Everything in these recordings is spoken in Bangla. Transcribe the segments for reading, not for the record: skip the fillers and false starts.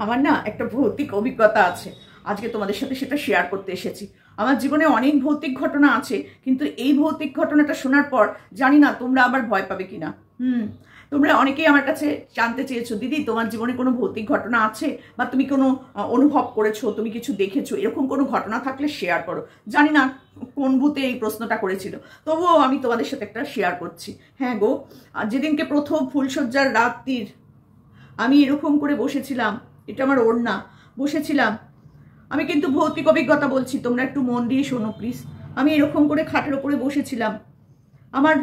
আমার না একটা ভৌতিক অভিজ্ঞতা আছে, আজকে তোমাদের সাথে সেটা শেয়ার করতে এসেছি। আমার জীবনে অনেক ভৌতিক ঘটনা আছে, কিন্তু এই ভৌতিক ঘটনাটা শোনার পর জানি না তোমরা আবার ভয় পাবে কিনা। তোমরা অনেকেই আমার কাছে জানতে চেয়েছো, দিদি তোমার জীবনে কোনো ভৌতিক ঘটনা আছে, বা তুমি কোনো অনুভব করেছো, তুমি কিছু দেখেছো, এরকম কোনো ঘটনা থাকলে শেয়ার করো। জানি না কোন ভূতে এই প্রশ্নটা করেছিল, তবুও আমি তোমাদের সাথে একটা শেয়ার করছি। হ্যাঁ গো, যেদিনকে প্রথম ফুলশয্যার রাত্রির আমি এরকম করে বসেছিলাম, এটা আমার ওড়না, বসেছিলাম। আমি কিন্তু ভৌতিক অভিজ্ঞতা বলছি, তোমরা একটু মন দিয়ে শোনো প্লিজ। আমি এরকম করে খাটের ওপরে বসেছিলাম, আমার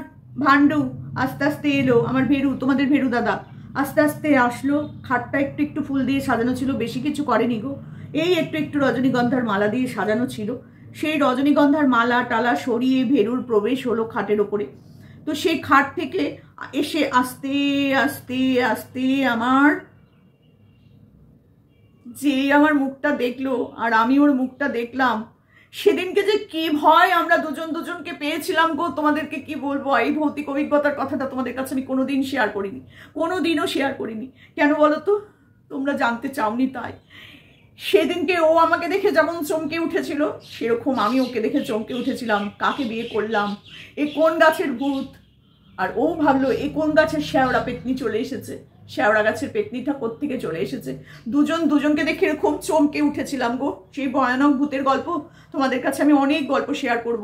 ভান্ডু আস্তে আস্তে এলো, আমার ভেরু, তোমাদের ভেরু দাদা আস্তে আস্তে আসলো। খাটটা একটু একটু ফুল দিয়ে সাজানো ছিল, বেশি কিছু করেনি গো, এই একটু একটু রজনীগন্ধার মালা দিয়ে সাজানো ছিল। সেই রজনীগন্ধার মালা টালা সরিয়ে ভেরুর প্রবেশ হলো খাটের ওপরে। তো সেই খাট থেকে এসে আস্তে আস্তে আস্তে আমার মুখটা দেখলো, আর আমি ওর মুখটা দেখলাম। সেদিনকে যে কি ভয় আমরা দুজনকে পেয়েছিলাম গো, তোমাদেরকে কি বলবো। এই ভৌতিক অভিজ্ঞতার কথাটা তোমাদের কাছে আমি কোনোদিন শেয়ার করিনি, কোনোদিনও শেয়ার করিনি। কেন বলো তো? তোমরা জানতে চাওনি তাই। সেদিনকে ও আমাকে দেখে যেমন চমকে উঠেছিল, সেরকম আমি ওকে দেখে চমকে উঠেছিলাম। কাকে বিয়ে করলাম, এ কোন গাছের ভূত। আর ও ভাবলো এ কোন গাছের শ্যাওড়া পেতনি চলে এসেছে, শ্যাওড়া গাছের পেতনিটা কোত্থেকে চলে এসেছে। দুজনকে দেখে এরকম চমকে উঠেছিলাম গো। সেই ভয়ানক ভূতের গল্প তোমাদের কাছে আমি অনেক গল্প শেয়ার করব।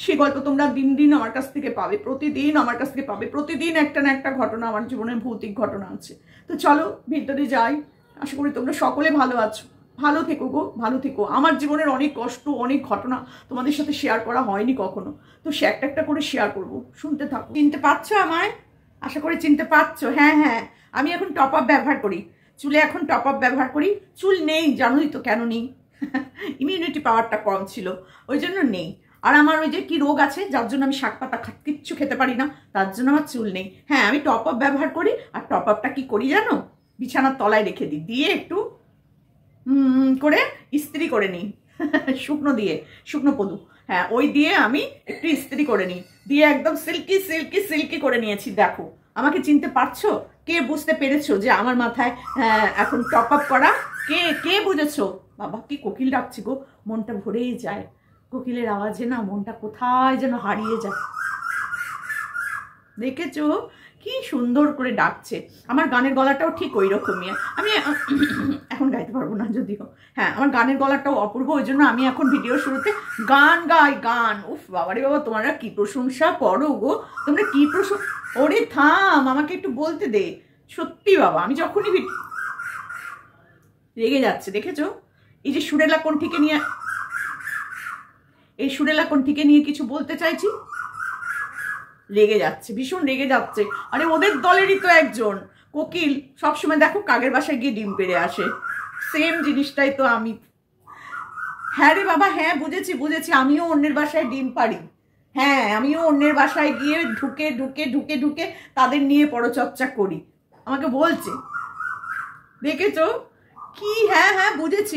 সেই গল্প তোমরা দিন দিন আমার কাছ থেকে পাবে, প্রতিদিন আমার কাছ থেকে পাবে। প্রতিদিন একটা না একটা ঘটনা আমার জীবনের ভৌতিক ঘটনা আছে। তো চলো ভিতরে যাই। আশা করি তোমরা সকলে ভালো আছো, ভালো থেকো গো, ভালো থেকো। আমার জীবনের অনেক কষ্ট, অনেক ঘটনা তোমাদের সাথে শেয়ার করা হয়নি কখনো, তো সে একটা একটা করে শেয়ার করব, শুনতে থাকো। চিনতে পারছো আমায়? আশা করি চিনতে পারছো। হ্যাঁ হ্যাঁ, আমি এখন টপ আপ ব্যবহার করি, চুলে এখন টপ আপ ব্যবহার করি। চুল নেই, জানোই তো কেন নেই, ইমিউনিটি পাওয়ারটা কম ছিল, ওই জন্য নেই। আর আমার ওই যে কি রোগ আছে, যার জন্য আমি শাক পাতা কিচ্ছু খেতে পারি না, তার জন্য আমার চুল নেই। হ্যাঁ, আমি টপ আপ ব্যবহার করি। আর টপ আপটা কি করি জানো? বিছানার তলায় রেখে দিই, দিয়ে একটু করে ইস্ত্রি করে নিই, শুকনো পদু, হ্যাঁ ওই দিয়ে আমি একটু ইস্ত্রি করে নিই, দিয়ে একদম সিল্কি সিল্কি সিল্কি করে নিয়েছি। দেখো, আমাকে চিনতে পারছো? কে বুঝতে পেরেছো যে আমার মাথায় এখন টপ আপ করা? কে বুঝেছো? বাবা কি কোকিল ডাকছি গো, মনটা ভরেই যায়। কোকিলের আওয়াজে না মনটা কোথায় যেন হারিয়ে যায়। দেখেছো কি সুন্দর করে ডাকছে। আমার গানের গলাটাও ঠিক ওই রকমই। আমি এখন গাইতে পারবো না যদিও, হ্যাঁ আমার গানের গলাটাও অপূর্ব, ওই জন্য আমি এখন ভিডিও শুরুতে গান গাই। গান, উফ বাবারে বাবা, তোমরা কি প্রশংসা করো গো, তোমরা কি ওরে থাম, আমাকে একটু বলতে দে। সত্যি বাবা, আমি যখনই রেগে যাচ্ছে দেখেছো? এই যে সুরেলা কণ্ঠীকে নিয়ে, এই সুরেলা কণ্ঠীকে নিয়ে কিছু বলতে চাইছি, রেগে যাচ্ছে, ভীষণ রেগে যাচ্ছে। আরে ওদের দলেরই তো একজন কোকিল, সবসময় দেখো কাকের বাসায় গিয়ে ডিম পেড়ে আসে, সেম জিনিসটাই তো আমি। হ্যাঁ রে বাবা, হ্যাঁ বুঝেছি, আমিও অন্যের বাসায় ডিম পাড়ি। হ্যাঁ, আমিও অন্যের বাসায় গিয়ে ঢুকে তাদের নিয়ে পরচর্চা করি, আমাকে বলছে। দেখেছো কি? হ্যাঁ হ্যাঁ বুঝেছি।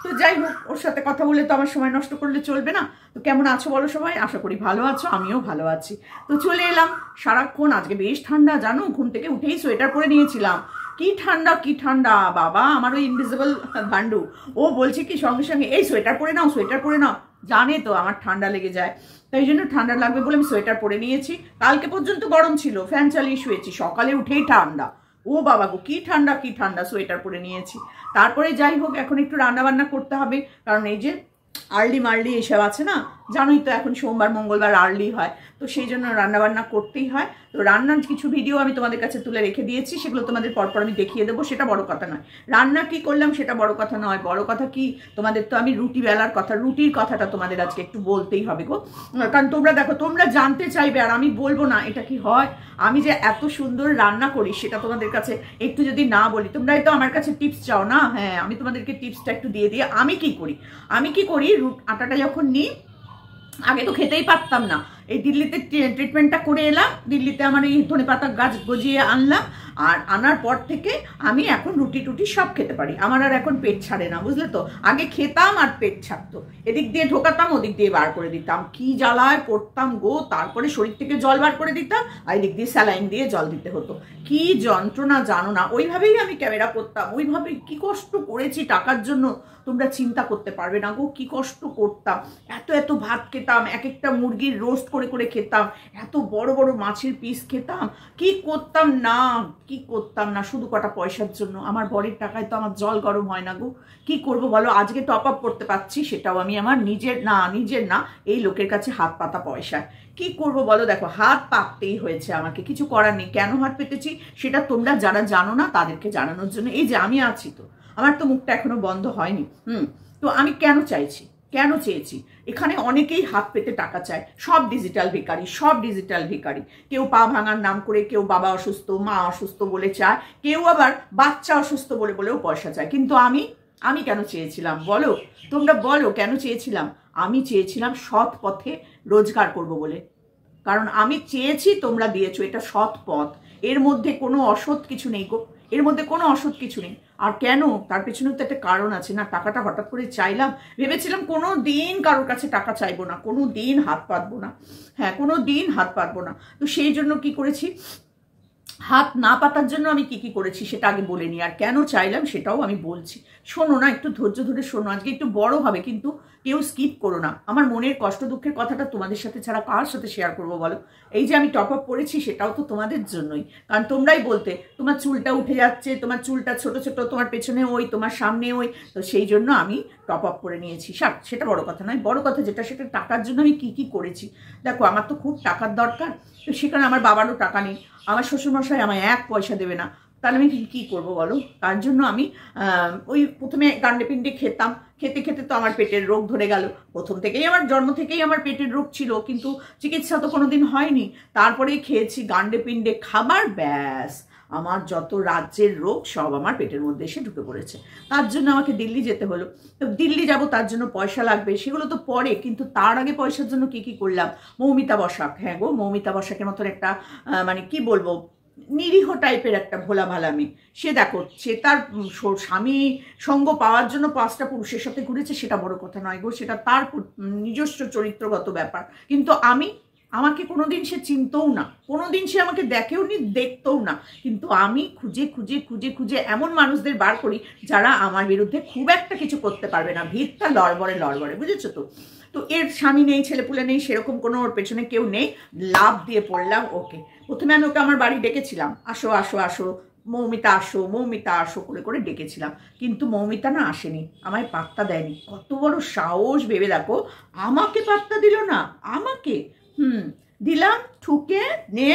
তো যাই হোক, ওর সাথে কথা বলে তো আমার সময় নষ্ট করলে চলবে না। তো কেমন আছো বলো সবাই? আশা করি ভালো আছো, আমিও ভালো আছি। তো চলে এলাম সারাক্ষণ, আজকে বেশ ঠান্ডা জানো, ঘুম থেকে উঠেই সোয়েটার পরে নিয়েছিলাম। কি ঠান্ডা বাবা। আমার ওই ইনভিজিবল ভান্ডু ও বলছে কি সঙ্গে সঙ্গে, এই সোয়েটার পরে নাও। জানে তো আমার ঠান্ডা লেগে যায়, তাই জন্য ঠান্ডা লাগবে বলে আমি সোয়েটার পরে নিয়েছি। কালকে পর্যন্ত গরম ছিল, ফ্যান চালিয়ে শুয়েছি, সকালে উঠেই ঠান্ডা। ও বাবা গো, কি ঠান্ডা, সোয়েটার পরে নিয়েছি। তারপরে যাই হোক, এখন একটু রান্না বান্না করতে হবে, কারণ এই যে আর্লি মার্লি এসব আছে না, জানোই তো এখন সোমবার মঙ্গলবার আর্লি হয়, তো সেই জন্য রান্নাবান্না করতেই হয়। তো রান্নার কিছু ভিডিও আমি তোমাদের কাছে তুলে রেখে দিয়েছি, সেগুলো তোমাদের পরপর আমি দেখিয়ে দেবো, সেটা বড় কথা নয়। রান্না কি করলাম সেটা বড় কথা নয়, বড় কথা কি তোমাদের তো আমি রুটি বেলার কথা, রুটির কথাটা তোমাদের আজকে একটু বলতেই হবে গো। কারণ তোমরা দেখো, তোমরা জানতে চাইবে, আর আমি বলবো না এটা কি হয়। আমি যে এত সুন্দর রান্না করি সেটা তোমাদের কাছে একটু যদি না বলি, তোমরাই তো আমার কাছে টিপস চাও না। হ্যাঁ, আমি তোমাদেরকে টিপসটা একটু দিয়ে দিই। আমি কি করি, আটাটা যখন নিই, আগে তো খেতেই পারতাম না, এই দিল্লিতে ট্রিটমেন্টটা করে এলাম, দিল্লিতে আমার এই ধনেপাতা গাছ গজিয়ে আনলাম, আর আনার পর থেকে আমি এখন রুটি টুটি সব খেতে পারি, আমার আর এখন পেট ছাড়ে না, বুঝলে তো। আগে খেতাম আর পেট ছাড়তো, এদিক দিয়ে ঢোকাতাম ওদিক দিয়ে বার করে দিতাম, কি জ্বালায় পড়তাম গো। তারপরে শরীর থেকে জল বার করে দিতাম আর এদিক দিয়ে স্যালাইন দিয়ে জল দিতে হতো, কি যন্ত্রণা জানো না। ওইভাবেই আমি ক্যামেরা করতাম, ওইভাবে কি কষ্ট করেছি টাকার জন্য তোমরা চিন্তা করতে পারবে না গো, কি কষ্ট করতাম। এত এত ভাত খেতাম, এক একটা মুরগির রোস্ট করে করে খেতাম, এত বড় বড় মাছের পিস খেতাম, কি করতাম না শুধু কটা পয়সার জন্য। আমার বরের টাকায় তো আমার জল গরম হয় না গো, কি করব বলো। আজকে টপ আপ করতে পারছি, সেটাও আমি আমার নিজের না এই লোকের কাছে হাত পাতা পয়সায়। কি করব বলো, দেখো হাত পাততেই হয়েছে আমাকে, কিছু করার নেই। কেন হাত পেতেছি সেটা তোমরা যারা জানো না তাদেরকে জানানোর জন্য। এই যে আমি আছি তো, আমার তো মুখটা এখনো বন্ধ হয়নি। তো আমি কেন চেয়েছি, এখানে অনেকেই হাত পেতে টাকা চায়, সব ডিজিটাল ভিখারি। কেউ পা ভাঙার নাম করে, কেউ বাবা অসুস্থ মা অসুস্থ বলে চায়, কেউ আবার বাচ্চা অসুস্থ বলেও পয়সা চায়। কিন্তু আমি কেন চেয়েছিলাম বলো, তোমরা বলো কেন চেয়েছিলাম। আমি চেয়েছিলাম সৎ পথে রোজগার করব বলে, কারণ আমি চেয়েছি, তোমরা দিয়েছো, এটা সৎ পথ, এর মধ্যে কোনো অসৎ কিছু নেই গো, এর মধ্যে কোনো অসৎ কিছু নেই। আর কেন, তার পেছনে তো একটা কারণ আছে না। টাকাটা হঠাৎ করে চাইলাম, ভেবেছিলাম কোনো দিন কারোর কাছে টাকা চাইবো না, কোনো দিন হাত পাতবো না, কোনো দিন হাত পাতবো না। তো সেই জন্য কি করেছি, হাত না পাতার জন্য আমি কি করেছি সেটা আগে বলে নিই, আর কেন চাইলাম সেটাও আমি বলছি। শোনো না, একটু ধৈর্য ধরে শোনো, আজকে একটু বড় হবে কিন্তু কেউ স্কিপ করো না। আমার মনের কষ্ট দুঃখের কথাটা তোমাদের সাথে ছাড়া কার সাথে শেয়ার করবো বলো। এই যে আমি টপ আপ করেছি সেটাও তো তোমাদের জন্যই, কারণ তোমরাই বলতে তোমার চুলটা উঠে যাচ্ছে, তোমার চুলটা ছোট ছোট, তোমার পেছনে ওই, তোমার সামনে ওই, তো সেই জন্য আমি টপ আপ করে নিয়েছি। সেটা বড় কথা নয়, বড় কথা যেটা সেটা টাকার জন্য আমি কি করেছি। দেখো আমার তো খুব টাকার দরকার, তো সেখানে আমার বাবারও টাকা নেই, আমার শ্বশুরমশাই আমায় 1 পয়সা দেবে না, তাহলে আমি কি করবো বলো। তার জন্য আমি ওই প্রথমে গান্ডে পিন্ডে খেতাম, খেতে খেতে তো আমার পেটের রোগ ধরে গেল। প্রথম থেকেই আমার জন্ম থেকেই আমার পেটের রোগ ছিল, কিন্তু চিকিৎসা তো কোনোদিন হয়নি। তারপরেই খেয়েছি গান্ডে পিন্ডে খাবার, ব্যাস আমার যত রাজ্যের রোগ সব আমার পেটের মধ্যে এসে ঢুকে পড়েছে। তার জন্য আমাকে দিল্লি যেতে হলো। তো দিল্লি যাব, তার জন্য পয়সা লাগবে, সেগুলো তো পরে, কিন্তু তার আগে পয়সার জন্য কি করলাম। মৌমিতা বসাক, হ্যাঁ গো, মৌমিতা বসাকের মতন একটা মানে কি বলবো, নিরীহ টাইপের একটা ভোলা ভালামি। সে দেখো, সে তার স্বামী সঙ্গ পাওয়ার জন্য 5টা পুরুষের সাথে ঘুরেছে, সেটা বড় কথা নয় গো, সেটা তার নিজস্ব চরিত্রগত ব্যাপার। কিন্তু আমাকে কোনোদিন সে চিনতও না, কোনোদিন সে আমাকে দেখেও নি, দেখতেও না। কিন্তু আমি খুঁজে এমন মানুষদের বার করি যারা আমার বিরুদ্ধে খুব একটা কিছু করতে পারবে না, ভিড়টা লড়বড়ে, বুঝেছো তো। তো এর স্বামী নেই, ছেলেপুলে নেই, সেরকম কোনো ওর পেছনে কেউ নেই, লাভ দিয়ে পড়লাম ওকে। প্রথমে আমি ওকে আমার বাড়ি ডেকেছিলাম, আসো মৌমিতা আসো করে ডেকেছিলাম, কিন্তু মৌমিতা না আসেনি, আমায় পাত্তা দেয়নি। কত বড় সাহস ভেবে দেখো, আমাকে পাত্তা দিল না, আমাকে দিলাম ঠুকে নে,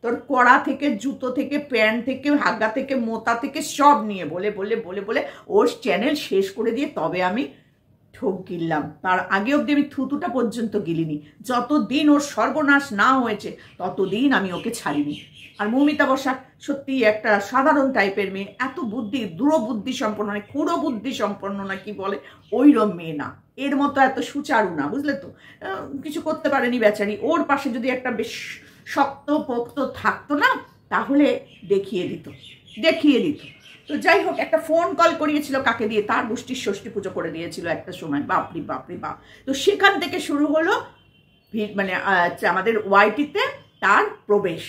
তোর কড়া থেকে, জুতো থেকে, প্যান্ট থেকে, হাগা থেকে, মোতা থেকে সব নিয়ে বলে ওর চ্যানেল শেষ করে দিয়ে তবে আমি ঠোক গিললাম। তার আগে অব্দি আমি থুতুটা পর্যন্ত গিলিনি। যতদিন ওর সর্বনাশ না হয়েছে ততদিন আমি ওকে ছাড়িনি। আর মৌমিতা বসাক সত্যি একটা সাধারণ টাইপের মেয়ে, এত বুদ্ধি, দূরবুদ্ধি সম্পন্ন নয়, কুড়ো বুদ্ধি সম্পন্ন না কি বলে, ওইরকম মেয়ে না, এর মতো এত সুচারু না, বুঝলে তো। কিছু করতে পারেনি বেচারি। ওর পাশে যদি একটা বেশ শক্ত পোক্ত থাকতো না, তাহলে দেখিয়ে দিত। তো যাই হোক, একটা ফোন কল করিয়েছিল কাকে দিয়ে, তার গোষ্ঠীর ষষ্ঠী পুজো করে দিয়েছিল একটা সময়, বাপরি বাপ। তো সেখান থেকে শুরু হলো মানে আমাদের ওয়াইটিতে তার প্রবেশ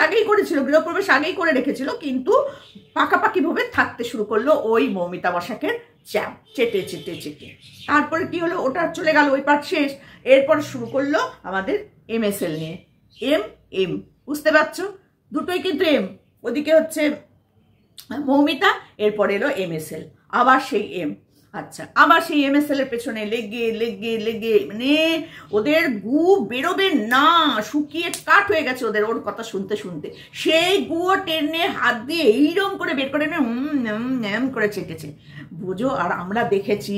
আগেই করেছিল, গৃহপ্রবেশ আগেই করে রেখেছিল, কিন্তু পাকাপাকিভাবে থাকতে শুরু করলো ওই মৌমিতা বসাকের চ্যাপ চেটে। তারপরে কি হলো, ওটা চলে গেল, ওই পার্ট শেষ। এরপর শুরু করলো আমাদের MSL নিয়ে, এম বুঝতে পারছো, দুটোই কিন্তু এম। ওদিকে হচ্ছে মৌমিতা, এরপর এলো MSL, আবার সেই এম। আচ্ছা, আবার সেই MSL এর পেছনে লেগে মানে ওদের গু বেরোবে না, শুকিয়ে কাঠ হয়ে গেছে ওর কথা শুনতে সেই গুয়ো টেনে হাত দিয়ে এইরকম করে বের করে করে চেটেছে, বুঝো। আর আমরা দেখেছি।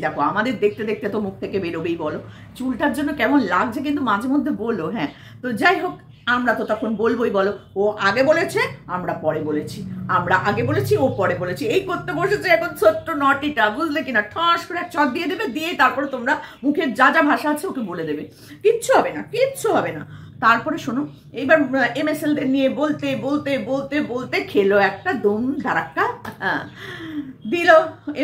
দেখো, আমাদের দেখতে তো মুখ থেকে বেরোবেই, বলো চুলটার জন্য কেমন লাগছে, কিন্তু মাঝে মধ্যে বলো। হ্যাঁ, তো যাই হোক, আমরা তো তখন বলবোই, বলো। ও আগে বলেছে, আমরা পরে বলেছি, আমরা আগে বলেছি, ও পরে বলেছি, এই করতে বসেছে এখন ছোট্ট নটিটা, বুঝলে কিনা। ঠাস করে এক চট দিয়ে দেবে, দিয়ে তারপরে তোমরা মুখের যা ভাষা আছে ওকে বলে দেবে, কিচ্ছু হবে না। তারপরে শোনো, এইবার MSL দের নিয়ে বলতে বলতে বলতে বলতে খেলো একটা দম ধারাক্কা দিল।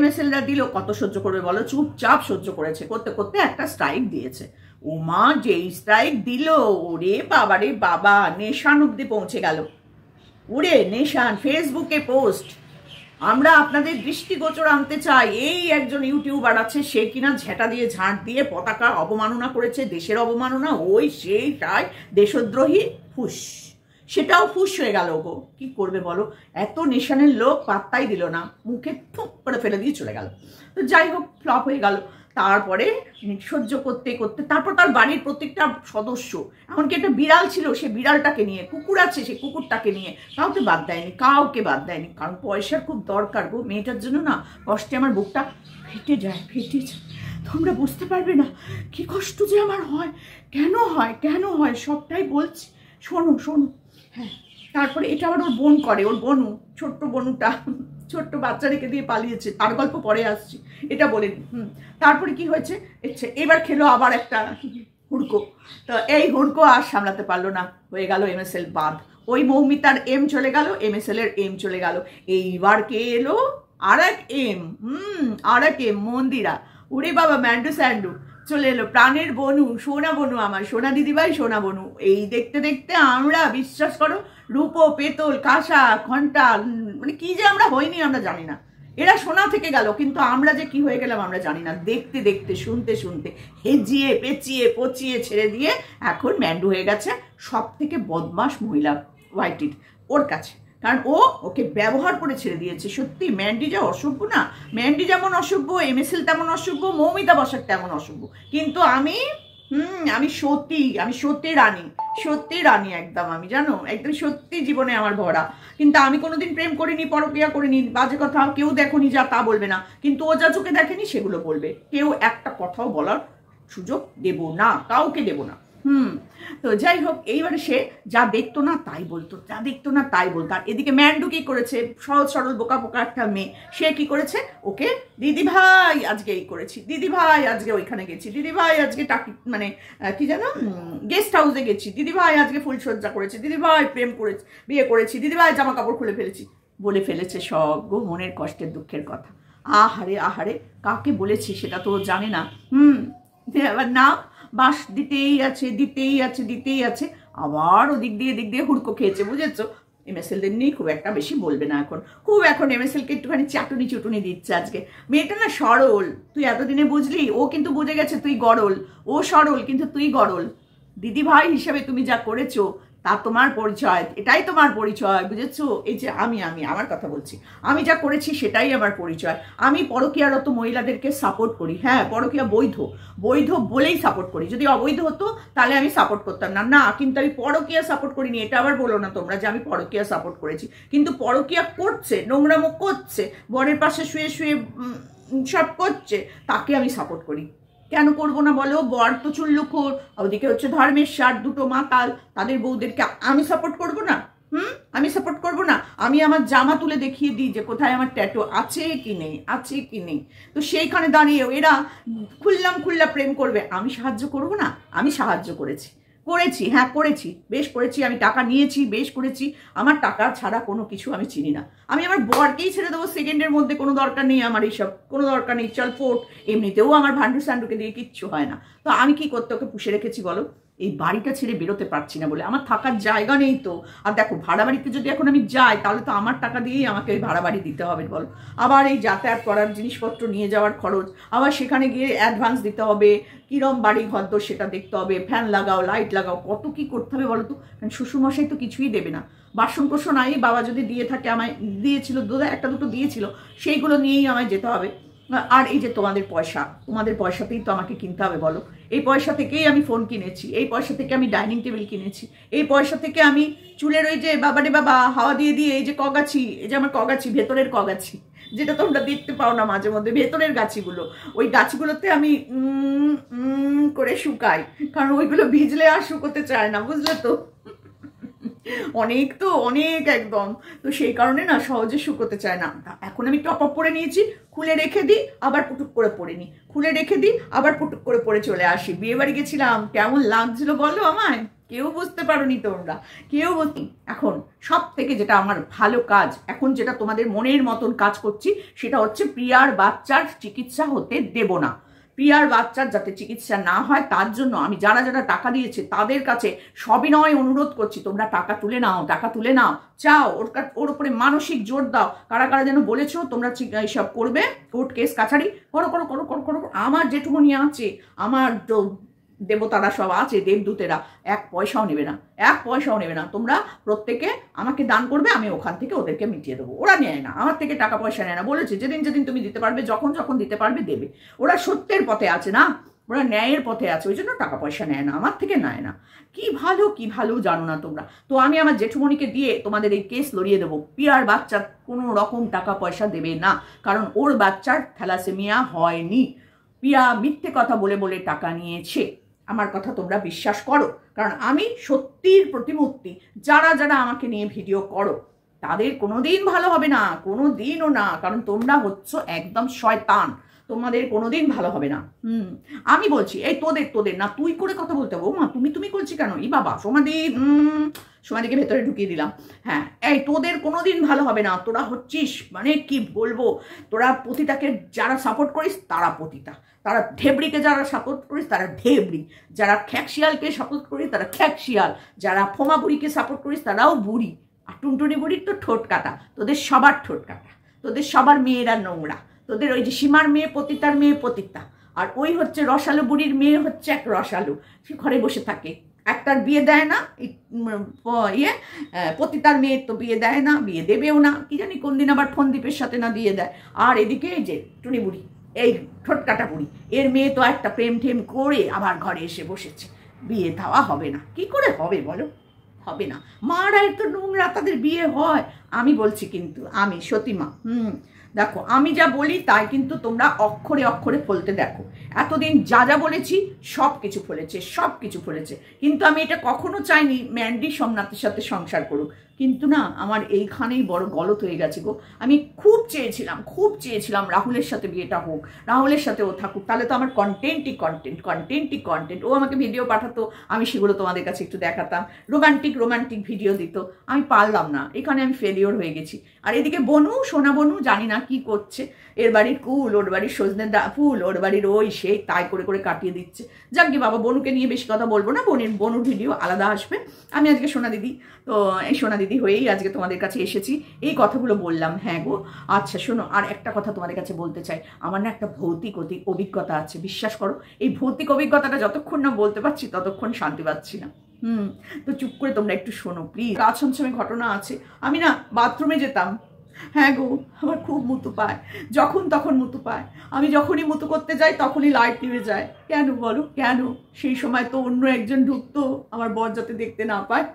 MSLরা দিল, কত সহ্য করবে বলো, চুপচাপ সহ্য করেছে, করতে করতে একটা স্ট্রাইক দিয়েছে। ওমা যেই স্ট্রাইক দিল, ওরে বাবা রে বাবা, নেশান অব্দি পৌঁছে গেল। ওরে নেশান, ফেসবুকে পোস্ট, আমরা আপনাদের দৃষ্টিগোচর আনতে চাই, এই একজন ইউটিউবার আছে, সে কিনা ঝেঁটা দিয়ে ঝাঁট দিয়ে পতাকা অবমাননা করেছে, দেশের অবমাননা, ওই সেই তাই দেশদ্রোহী, ফুস, সেটাও ফুস হয়ে গেল গো। কি করবে বলো, এত নেশানের লোক পাত্তাই দিল না, মুখে ঠুক করে ফেলে দিয়ে চলে গেল। তো যাই হোক, ফ্লপ হয়ে গেল। তারপরে সহ্য করতে করতে তারপর তার বাড়ির প্রত্যেকটা সদস্য, এমনকি একটা বিড়াল ছিল, সে বিড়ালটাকে নিয়ে, কুকুর আছে সে কুকুরটাকে নিয়ে, কাউকে বাদ দেয়নি, কাউকে বাদ দেয়নি, কারণ পয়সার খুব দরকার গো মেয়েটার জন্য না। কষ্টে আমার বুকটা ফেটে যায়, ফেটে যায়, তোমরা বুঝতে পারবে না কি কষ্ট যে আমার হয়, কেন হয়, কেন হয়, সবটাই বলছি, শোনো শোনো। হ্যাঁ, তারপরে এটা আবার ওর বোন করে, ওর বনু, ছোট্ট বনুটা, ছোট্ট বাচ্চা রেখে দিয়ে পালিয়েছে, তার গল্প পরে আসছি, এটা বলিনি। তারপরে কি হয়েছে, এবার খেলো আবার একটা হুড়কো। তো এই হুড়কো আর সামলাতে পারলো না, হয়ে গেল MSL বাদ। ওই মৌমিতার এম চলে গেল, MSL এর এম চলে গেল। এইবার কে এলো, আর এক এম, আর এক এম, মন্দিরা। উরে বাবা, ম্যান্ডু স্যান্ডু চলে এলো, প্রাণের বনু, সোনা বনু, আমার সোনা দিদিভাই, সোনা বনু। এই দেখতে দেখতে আমরা, বিশ্বাস করো, রূপো, পেতল, কাঁসা, ঘন্টা, মানে কি যে আমরা হইনি আমরা জানি না। এরা সোনা থেকে গেল, কিন্তু আমরা যে কি হয়ে গেলাম আমরা জানি না। দেখতে দেখতে, শুনতে শুনতে, হেজিয়ে পেঁচিয়ে পচিয়ে ছেড়ে দিয়ে এখন ম্যান্ডু হয়ে গেছে সব থেকে বদমাস মহিলা ওয়াইটির ওর কাছে, কারণ ওকে ব্যবহার করে ছেড়ে দিয়েছে। সত্যি ম্যান্ডি যা অসভ্য না, ম্যান্ডি যেমন অসভ্য, MSL তেমন অসভ্য, মৌমিতা বসাক তেমন অসভ্য, কিন্তু আমি সত্যি রানী, সত্যি রানী একদম, আমি জানো একদম সত্যি জীবনে আমার ভরা। কিন্তু আমি কোনোদিন প্রেম করিনি, পরক্রিয়া করিনি, বাজে কথা কেউ দেখনি যা তা বলবে না, কিন্তু ও যা চোখে দেখেনি সেগুলো বলবে, কেউ একটা কথাও বলার সুযোগ দেব না, কাউকে দেব না। তো যাই হোক, এইবারে সে যা দেখতো না তাই বলতো, যা দেখতো না তাই বলতো। আর এদিকে ম্যান্ডু কি করেছে, সহজ সরল বোকা বোকা একটা মেয়ে, সে কি করেছে, ওকে দিদি ভাই আজকে এই করেছি, দিদি ভাই আজকে ওইখানে গেছি, দিদি ভাই আজকে টাকি মানে কি জানো গেস্ট হাউসে গেছি, দিদি ভাই আজকে ফুলসজ্জা করেছি, দিদি ভাই প্রেম করেছি, বিয়ে করেছি, দিদি ভাই জামা কাপড় খুলে ফেলেছি, বলে ফেলেছে সব গো মনের কষ্টের দুঃখের কথা। আহারে আহারে, কাকে বলেছি সেটা তো জানে না। আবার না, বাস দিতেই আছে দিতেই আছে দিতেই আছে, আবার ওদিক দিয়ে হুড়কো খেয়েছে, বুঝেছো। MSLদের নিয়ে খুব একটা বেশি বলবে না এখন, খুব এখন MSLকে একটুখানি চাটুনি চুটুনি দিচ্ছে আজকে। মেয়েটা না সরল, তুই এতদিনে বুঝলি, ও কিন্তু বুঝে গেছে তুই গরল, ও সরল কিন্তু তুই গরল। দিদি ভাই হিসাবে তুমি যা করেছো তা তোমার পরিচয়, এটাই তোমার পরিচয়, বুঝেছো। এই যে আমি আমার কথা বলছি, আমি যা করেছি সেটাই আমার পরিচয়। আমি পরকীয়ারত মহিলাদেরকে সাপোর্ট করি, হ্যাঁ পরকীয়া বৈধ, বৈধ বলেই সাপোর্ট করি, যদি অবৈধ হতো তাহলে আমি সাপোর্ট করতাম না, না কিন্তু আমি পরকীয়া সাপোর্ট করিনি, এটা আবার বলো না তোমরা যে আমি পরকীয়া সাপোর্ট করেছি। কিন্তু পরকীয়া করছে, নোংরামো করছে, বরের পাশে শুয়ে শুয়ে সব করছে, তাকে আমি সাপোর্ট করি। কেন করবো না বলো, বর তো চুল্লুখোর, ওদিকে হচ্ছে ধর্মের সার, দুটো মাতাল, তাদের বউদেরকে আমি সাপোর্ট করবো না? আমি সাপোর্ট করবো না? আমি আমার জামা তুলে দেখিয়ে দিই যে কোথায় আমার ট্যাটু আছে কি নেই, আছে কি নেই। তো সেইখানে দাঁড়িয়ে এরা খুল্লা প্রেম করবে, আমি সাহায্য করবো না? আমি সাহায্য করেছি, হ্যাঁ করেছি, বেশ করেছি, আমি টাকা নিয়েছি, বেশ করেছি। আমার টাকা ছাড়া কোনো কিছু আমি চিনি না, আমি আমার বরকেই ছেড়ে দেবো সেকেন্ডের মধ্যে, কোনো দরকার নেই আমার এইসব, কোনো দরকার নেই, চল ফোট। এমনিতেও আমার ভান্ডু সান্ডুকে দিয়ে কিচ্ছু হয় না, তো আমি কি করতে ওকে পুষে রেখেছি বলো? এই বাড়িটা ছেড়ে বেরোতে পারছি না বলে, আমার থাকার জায়গা নেই তো। আর দেখো, ভাড়া বাড়িতে যদি এখন আমি যাই তাহলে তো আমার টাকা দিয়েই আমাকে ওই ভাড়া বাড়ি দিতে হবে বলো, আবার এই যাতায়াত করার, জিনিসপত্র নিয়ে যাওয়ার খরচ, আবার সেখানে গিয়ে অ্যাডভান্স দিতে হবে, কিরম বাড়ি ঘর তো সেটা দেখতে হবে, ফ্যান লাগাও, লাইট লাগাও, কত কি করতে হবে বলো তো। কারণ শ্বশুরমশাই তো কিছুই দেবে না, বাসন কোসন আই বাবা যদি দিয়ে থাকে, আমায় দিয়েছিল, একটা দুটো দিয়েছিল, সেইগুলো নিয়েই আমায় যেতে হবে। আর এই যে তোমাদের পয়সাতেই তো আমাকে কিনতে হবে বলো, এই পয়সা থেকেই আমি ফোন কিনেছি, এই পয়সা থেকে আমি ডাইনিং টেবিল কিনেছি, এই পয়সা থেকে আমি চুলের ওই যে বাবারে বাবা হাওয়া দিয়ে দিয়ে এই যে কগাছি, এই যে আমার কগাছি, ভেতরের কগাছি, যেটা তোমরা দেখতে পাও না মাঝে মধ্যে, ভেতরের গাছিগুলো, ওই গাছগুলোতে আমি করে শুকাই, কারণ ওইগুলো ভিজলে আর শুকোতে চায় না, বুঝলে তো। অনেক তো অনেক একদম। তো সেই কারণে না সহজে শুকোতে চায় না। এখন আমি টপ আপ পরে নিয়েছি, খুলে রেখে দিই, আবার পুটুক করে পরে নিই, খুলে রেখে দিই, আবার পুটুক করে পরে চলে আসি। বিয়ে বাড়ি গেছিলাম, কেমন লাগছিল বলো আমায়? কেউ বুঝতে পারোনি তোমরা, কেউ এখন সব থেকে যেটা আমার ভালো কাজ, এখন যেটা তোমাদের মনের মতন কাজ করছি, সেটা হচ্ছে প্রিয়ার বাচ্চার চিকিৎসা হতে দেব না। প্রিয়ার বাচ্চার যাতে চিকিৎসা না হয় তার জন্য আমি যারা যারা টাকা দিয়েছে তাদের কাছে সবিনয় অনুরোধ করছি, তোমরা টাকা তুলে নাও, টাকা তুলে নাও, চাও ওর উপরে মানসিক জোর দাও। কারা কারা যেন বলেছো তোমরা এইসব করবে, কোর্ট কেস কাছারি করো করো করো করো করো। আমার জেঠুমনি আছে, আমার দেবতারা সব আছে, দেবদূতেরা, এক পয়সাও নেবে না, এক পয়সাও নেবে না। তোমরা প্রত্যেকে আমাকে দান করবে, আমি ওখান থেকে ওদেরকে মিটিয়ে দেবো। ওরা নেয় না, আমার থেকে টাকা পয়সা নেয় না। বলেছে যেদিন যেদিন তুমি দিতে পারবে, যখন যখন দিতে পারবে দেবে। ওরা সত্যের পথে আছে না, ওরা ন্যায়ের পথে আছে, ওই জন্য টাকা পয়সা নেয় না, আমার থেকে নেয় না। কি ভালো জানো না তোমরা। তো আমি আমার জেঠুমণিকে দিয়ে তোমাদের এই কেস লড়িয়ে দেবো। প্রিয়ার বাচ্চার কোনো রকম টাকা পয়সা দেবে না, কারণ ওর বাচ্চার থ্যালাসেমিয়া হয়নি। প্রিয়া মিথ্যে কথা বলে বলে টাকা নিয়েছে। আমার কথা তোমরা বিশ্বাস করো, কারণ আমি সত্যির প্রতিমূর্তি। যারা যারা আমাকে নিয়ে ভিডিও করো তাদের কোনোদিন ভালো হবে না, কোনোদিনও না, কারণ তোমরা হচ্ছ একদম শয়তান, তোমাদের কোনোদিন ভালো হবে না। আমি বলছি, এই তোদের না, তুই করে কথা বলতে হবে। ও মা, তুমি করছি কেন? ই বাবা, সমাধিকে ভেতরে ঢুকিয়ে দিলাম। হ্যাঁ, এই তোদের কোনোদিন ভালো হবে না। তোরা হচ্ছিস মানে কি বলবো, তোরা পতিতাকে যারা সাপোর্ট করিস তারা পতিতা, তারা ঢেবড়িকে যারা সাপোর্ট করিস তারা ঢেবড়ি, যারা খ্যাকশিয়ালকে সাপোর্ট করিস তারা খ্যাকশিয়াল, যারা ফোমা বুড়িকে সাপোর্ট করিস তারাও বুড়ি। আর টুনটুনি বুড়ির তো ঠোঁট কাটা, তোদের সবার ঠোঁট কাটা, তোদের সবার মেয়েরা নোংরা। তোদের ওই যে সীমার মেয়ে পতিতার মেয়ে পতিতা, আর ওই হচ্ছে রসালো বুড়ির মেয়ে হচ্ছে এক রসালো, সে ঘরে বসে থাকে, একটার বিয়ে দেয় না, পতিতার মেয়ের তো বিয়ে দেয় না, বিয়ে দেবেও না, কি জানি কোন দিন আবার ফন্দীপের সাথে না দিয়ে দেয়। আর এদিকে এই যে টুনি বুড়ি, এই ঠোঁট কাটা বুড়ি, এর মেয়ে তো একটা প্রেম ঠেম করে আবার ঘরে এসে বসেছে। বিয়ে দেওয়া হবে না, কি করে হবে বলো? হবে না। মারা এত নোংরা, তাদের বিয়ে হয়? আমি বলছি কিন্তু, আমি সতীমা, দেখো আমি যা বলি তাই কিন্তু তোমরা অক্ষরে অক্ষরে ফলতে দেখো। এতদিন যা যা বলেছি সব কিছু ফলেছে, সব কিছু ফলেছে। কিন্তু আমি এটা কখনো চাইনি ম্যান্ডি সোমনাথের সাথে সংসার করুক, কিন্তু না, আমার এইখানেই বড় গলত হয়ে গেছে গো। আমি খুব চেয়েছিলাম রাহুলের সাথে বিয়েটা হোক, রাহুলের সাথে ও থাকুক, তাহলে তো আমার কন্টেন্টই কন্টেন্ট। ও আমাকে ভিডিও পাঠাতো, আমি সেগুলো তোমাদের কাছে একটু দেখাতাম, রোমান্টিক ভিডিও দিত। আমি পারলাম না, এখানে আমি ফেলিওর হয়ে গেছি। আর এদিকে বনু, সোনা বনু জানি না কি করছে, এর বাড়ির কুল, ওর বাড়ির সজনে ফুল, ওর বাড়ির ওই সেই তাই করে কাটিয়ে দিচ্ছে। যাক গে বাবা, বনুকে নিয়ে বেশি কথা বলবো না, বনুর ভিডিও আলাদা আসবে। আমি আজকে সোনা দিদি, তো এই সোনা দিদি হয়েই আজকে তোমাদের কাছে এসেছি, এই কথাগুলো বললাম। হ্যাঁ গো, আচ্ছা শোনো, আর একটা কথা তোমাদের কাছে বলতে চাই। আমার না একটা ভৌতিক অভিজ্ঞতা আছে, বিশ্বাস করো। এই ভৌতিক অভিজ্ঞতাটা যতক্ষণ না বলতে পারছি ততক্ষণ শান্তি পাচ্ছি না। তো চুপ করে তোমরা একটু শোনো প্লিজ। রাত সময় ঘটনা আছে, আমি না বাথরুমে যেতাম। হ্যাঁ গো, আমার খুব মুতু পায়, যখন তখন মুতু পায়। আমি যখনই মুতু করতে যাই তখনই লাইট নিভে যায়। কেন বলো, কেন? সেই সময় তো অন্য একজন ঢুকতো, আমার বর যাতে দেখতে না পায়,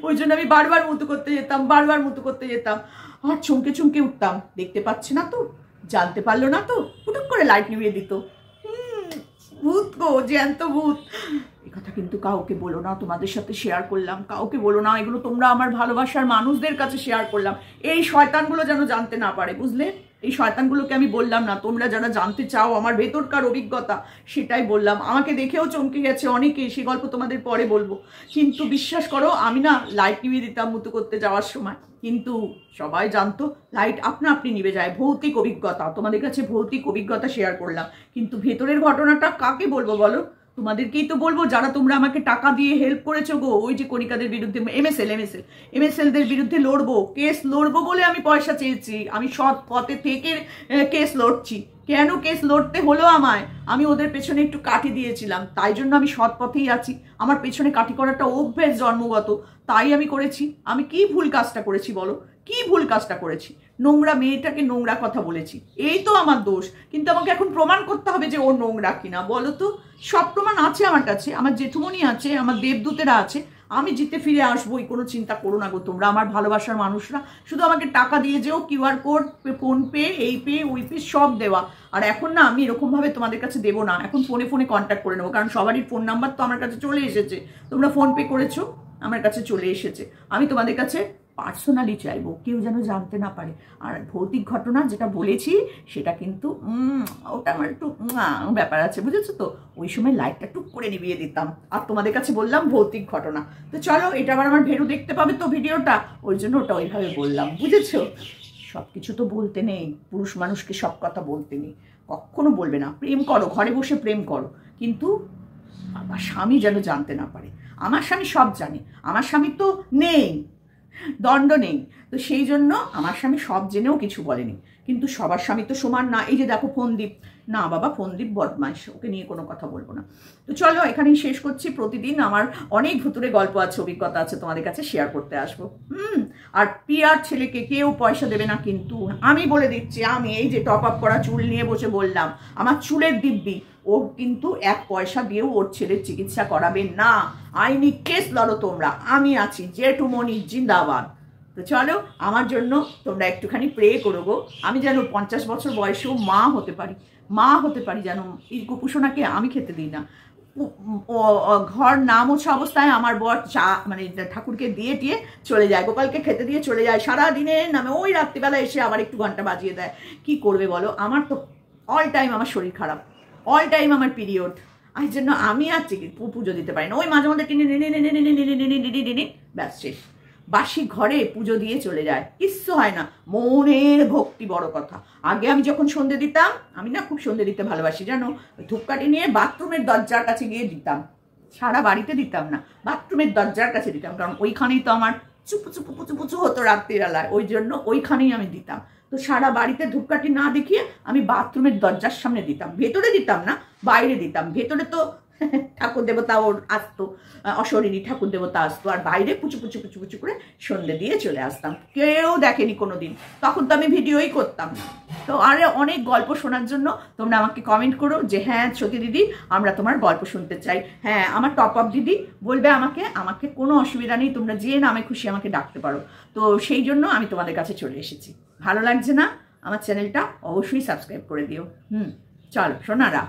ওই জন্য আমি বারবার মুতু করতে যেতাম। আর চমকে উঠতাম, দেখতে পাচ্ছি না তো, জানতে পারলো না তো, হুটুক করে লাইট নিভিয়ে দিত। ভূত গো, জ্যান্ত ভূত। এই কথা কিন্তু কাউকে বলো না, তোমাদের সাথে শেয়ার করলাম, কাউকে বলো না। এগুলো তোমরা আমার ভালোবাসার মানুষদের কাছে শেয়ার করলাম, এই শয়তানগুলো যেন জানতে না পারে, বুঝলে? এই শয়তানগুলোকে আমি বললাম না। তোমরা যারা জানতে চাও আমার ভেতরকার অভিজ্ঞতা, সেটাই বললাম। আমাকে দেখেও চমকে গেছে অনেকে, সে গল্প তোমাদের পরে বলবো। কিন্তু বিশ্বাস করো, আমি না লাইট নিভিয়ে দিতাম মুতু করতে যাওয়ার সময়, কিন্তু সবাই জানতো লাইট আপনি নিভে যায়। ভৌতিক অভিজ্ঞতা, তোমাদের কাছে ভৌতিক অভিজ্ঞতা শেয়ার করলাম, কিন্তু ভেতরের ঘটনাটা কাকে বলবো বলো? তোমাদেরকেই তো বলবো, যারা তোমরা আমাকে টাকা দিয়ে হেল্প করেছো গো। ওই যে কণিকাদের বিরুদ্ধে এমএসএলদের বিরুদ্ধে লড়বো, কেস লড়বো বলে আমি পয়সা চেয়েছি। আমি সৎ পথে থেকে কেস লড়ছি। কেন কেস লড়তে হলো আমায়? আমি ওদের পেছনে একটু কাঠি দিয়েছিলাম, তাই জন্য আমি সৎ পথেই আছি। আমার পেছনে কাঠি করাটা অভ্যেস, জন্মগত, তাই আমি করেছি। আমি কি ভুল কাজটা করেছি বলো? কি ভুল কাজটা করেছি? নোংরা মেয়েটাকে নোংরা কথা বলেছি, এই তো আমার দোষ। কিন্তু আমাকে এখন প্রমাণ করতে হবে যে ও নোংরা কিনা, বলো তো? সব প্রমাণ আছে আমার কাছে, আমার জেঠুমনি আছে, আমার দেবদূতেরা আছে। আমি জিতে ফিরে আসবোই, কোনো চিন্তা করো না গো তোমরা, আমার ভালোবাসার মানুষরা। শুধু আমাকে টাকা দিয়ে যেও, কিউআর কোড, ফোনপে, এই পে, ওই পে সব দেওয়া। আর এখন না আমি এরকমভাবে তোমাদের কাছে দেবো না, এখন ফোনে কন্ট্যাক্ট করে নেবো, কারণ সবারই ফোন নাম্বার তো আমার কাছে চলে এসেছে। তোমরা ফোনপে করেছো, আমার কাছে চলে এসেছে। আমি তোমাদের কাছে পার্সোনালি চাইবো, কেউ যেন জানতে না পারে। আর ভৌতিক ঘটনা যেটা বলেছি সেটা কিন্তু ওটা আমার একটু ব্যাপার আছে, বুঝেছো তো? ওই সময় লাইটটা টুক করে নিভিয়ে দিতাম, আর তোমাদের কাছে বললাম ভৌতিক ঘটনা। তো চলো, এটা আবার আমার ভেরু দেখতে পাবে তো ভিডিওটা, ওই জন্য ওটা ওইভাবে বললাম, বুঝেছো? সব কিছু তো বলতে নেই, পুরুষ মানুষকে সব কথা বলতে নেই, কখনো বলবে না। প্রেম করো, ঘরে বসে প্রেম করো, কিন্তু আমার স্বামী যেন জানতে না পারে। আমার স্বামী সব জানে, আমার স্বামী তো নেই, দণ্ড নেই, তো সেই জন্য আমার স্বামী সব জেনেও কিছু বলেনি। কিন্তু সবার স্বামী তো সমান না। এই যে দেখো ফোনদীপ, না বাবা ফোনদীপ বদমাইশ, ওকে নিয়ে কোনো কথা বলবো না। তো চলো এখানেই শেষ করছি। প্রতিদিন আমার অনেক ভুতুরে গল্প আছে, অভিজ্ঞতা আছে, তোমাদের কাছে শেয়ার করতে আসবো। আর পিয়ার ছেলেকে কেউ পয়সা দেবে না, কিন্তু আমি বলে দিচ্ছি, আমি এই যে টপ আপ করা চুল নিয়ে বসে বললাম, আমার চুলের দিব্যি, ও কিন্তু 1 পয়সা দিয়েও ওর ছেলের চিকিৎসা করাবে না। আইনি কেস লড়ো তোমরা, আমি আছি, জেঠুমনি জিন্দাবাদ। তো চলো, আমার জন্য তোমরা একটুখানি প্রে করো গো, আমি যেন 50 বছর বয়সেও মা হতে পারি, যেন এই কুপোষণাকে আমি খেতে দিই না। ঘর না মোছা অবস্থায় আমার বর চা মানে ঠাকুরকে দিয়ে টিয়ে চলে যায়, গোপালকে খেতে দিয়ে চলে যায়, সারাদিনের নামে ওই রাত্রিবেলা এসে আবার একটু ঘন্টা বাজিয়ে দেয়। কি করবে বলো? আমার তো অল টাইম আমার শরীর খারাপ, অল টাইম আমার পিরিয়ড, আর জন্য আমি আর পুজো দিতে পারি না। ওই মাঝে মধ্যে টিনে ব্যাস শেষ, বাসি ঘরে পুজো দিয়ে চলে যায়, কিচ্ছু হয় না। মনের ভক্তি বড় কথা। আগে আমি যখন সন্ধে দিতাম, আমি না খুব সন্ধে দিতে ভালোবাসি জানো, ধূপকাঠি নিয়ে বাথরুমের দরজার কাছে গিয়ে দিতাম, সারা বাড়িতে দিতাম না, বাথরুমের দরজার কাছে দিতাম, কারণ ওইখানেই তো আমার চুপু চুপু পুচু পুচু হতো রাত্রিবেলায়, ওই জন্য ওইখানেই আমি দিতাম। তো সারা বাড়িতে ধূপকাঠি না দেখিয়ে আমি বাথরুমের দরজার সামনে দিতাম, ভেতরে দিতাম না, বাইরে দিতাম। ভেতরে তো ঠাকুর দেবতা ওর আসতো, অশরীরী ঠাকুর দেবতা আসতো, আর বাইরে পুচু পুচু পুচু পুচু করে সন্ধে দিয়ে চলে আসতাম, কেউ দেখেনি কোনোদিন। তখন তো আমি ভিডিওই করতাম না। তো আরে অনেক গল্প শোনার জন্য তোমরা আমাকে কমেন্ট করো যে হ্যাঁ সতী দিদি আমরা তোমার গল্প শুনতে চাই। হ্যাঁ, আমার টপ আপ দিদি বলবে আমাকে কোনো অসুবিধা নেই, তোমরা যে নামে খুশি আমাকে ডাকতে পারো। তো সেই জন্য আমি তোমাদের কাছে চলে এসেছি। ভালো লাগছে না আমার চ্যানেলটা? অবশ্যই সাবস্ক্রাইব করে দিও। চলো সোনারা।